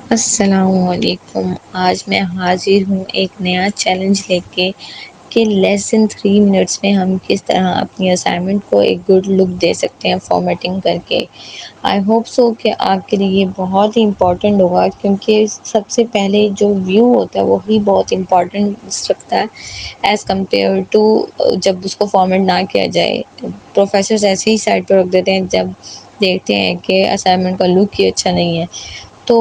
السلام علیکم۔ آج میں حاضر ہوں ایک نیا چیلنج لے کے کہ لیس دین 3 منٹس میں ہم کس طرح اپنی اسائنمنٹ کو ایک گڈ لک دے سکتے ہیں فارمیٹنگ کر کے۔ آئی ہوپ سو کہ آپ کے لیے یہ بہت ہی امپورٹنٹ ہوگا، کیونکہ سب سے پہلے جو ویو ہوتا ہے وہی بہت امپورٹنٹ رکھتا ہے ایز کمپیئر ٹو جب اس کو فارمیٹ نہ کیا جائے۔ پروفیسرز ایسے ہی سائڈ پہ رکھ دیتے ہیں جب دیکھتے ہیں کہ اسائنمنٹ کا لک ہی اچھا نہیں ہے۔ تو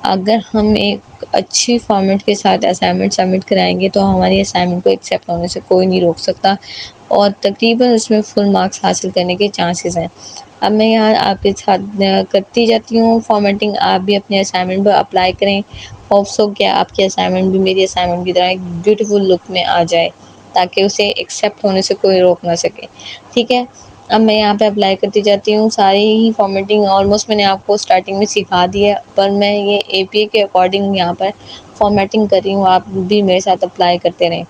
اگر ہم ایک اچھی فارمیٹ کے ساتھ اسائنمنٹ سبمٹ کرائیں گے تو ہماری اسائنمنٹ کو ایکسیپٹ ہونے سے کوئی نہیں روک سکتا، اور تقریباً اس میں فل مارکس حاصل کرنے کے چانسز ہیں۔ اب میں یہاں آپ کے ساتھ کرتی جاتی ہوں فارمیٹنگ، آپ بھی اپنے اسائنمنٹ پہ اپلائی کریں۔ ہوپ سو کہ آپ کی اسائنمنٹ بھی میری اسائنمنٹ کی طرح ایک بیوٹیفل لک میں آ جائے، تاکہ اسے ایکسیپٹ ہونے سے کوئی روک نہ سکے، ٹھیک ہے۔ اب میں یہاں پہ اپلائی کرتی جاتی ہوں۔ ساری ہی فارمیٹنگ آلموسٹ میں نے آپ کو اسٹارٹنگ میں سکھا دی ہے، پر میں یہ اے پی اے کے اکارڈنگ یہاں پر فارمیٹنگ کر رہی ہوں، آپ بھی میرے ساتھ اپلائی کرتے رہیں،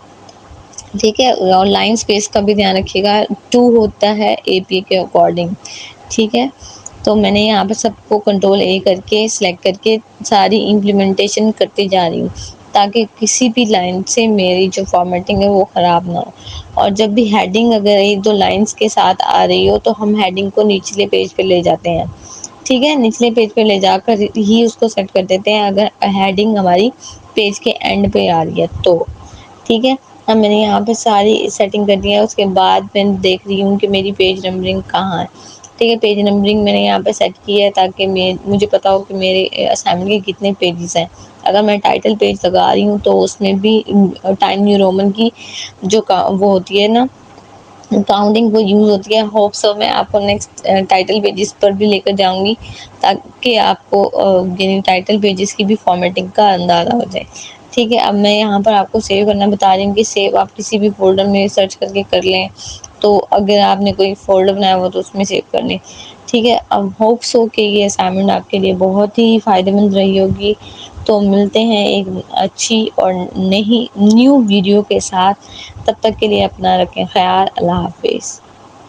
ٹھیک ہے۔ اور لائن اسپیس کا بھی دھیان رکھیے گا، 2 ہوتا ہے اے پی اے کے اکارڈنگ، ٹھیک ہے۔ تو میں نے یہاں پہ سب کو کنٹرول اے کر کے سلیکٹ کر کے ساری امپلیمنٹیشن کرتی جا رہی ہوں، تاکہ کسی بھی لائن سے میری جو فارمیٹنگ ہے وہ خراب نہ ہو۔ اور جب بھی ہیڈنگ اگر 1-2 لائنس کے ساتھ آ رہی ہو تو ہم ہیڈنگ کو نچلے پیج پہ لے جاتے ہیں، ٹھیک ہے۔ نچلے پیج پہ لے جا کر ہی اس کو سیٹ کر دیتے ہیں اگر ہیڈنگ ہماری پیج کے اینڈ پہ آ رہی ہے تو، ٹھیک ہے۔ اب میں نے یہاں پہ ساری سیٹنگ کر دی ہے، اس کے بعد میں دیکھ رہی ہوں کہ میری پیج نمبرنگ کہاں ہے، ٹھیک ہے۔ پیج نمبرنگ میں نے یہاں پہ سیٹ کی ہے تاکہ مجھے پتا ہو کہ میرے اسائنمنٹ کے کتنے پیجز ہیں۔ اگر میں ٹائٹل پیج لگا رہی ہوں تو اس میں بھی ٹائم نیو رومن کی جو وہ ہوتی ہے نا کاؤنٹنگ، وہ یوز ہوتی ہے۔ ہوپ سو میں آپ کو نیکسٹ ٹائٹل پیجز پر بھی لے کر جاؤں گی، تاکہ آپ کو یعنی ٹائٹل پیجز کی بھی فارمیٹنگ کا اندازہ ہو جائے، ٹھیک ہے۔ اب میں یہاں پر آپ کو سیو کرنا بتا رہی ہوں کہ سیو آپ کسی بھی فولڈر میں سرچ کر کے کر لیں، تو اگر آپ نے کوئی فولڈر بنایا ہوا تو اس میں سیو کر لیں، ٹھیک ہے۔ اب ہوپ سو کہ یہ اسائنمنٹ آپ کے لیے بہت ہی فائدہ مند رہی ہوگی۔ تو ملتے ہیں ایک اچھی اور نیو ویڈیو کے ساتھ، تب تک کے لیے اپنا رکھیں خیال۔ اللہ حافظ۔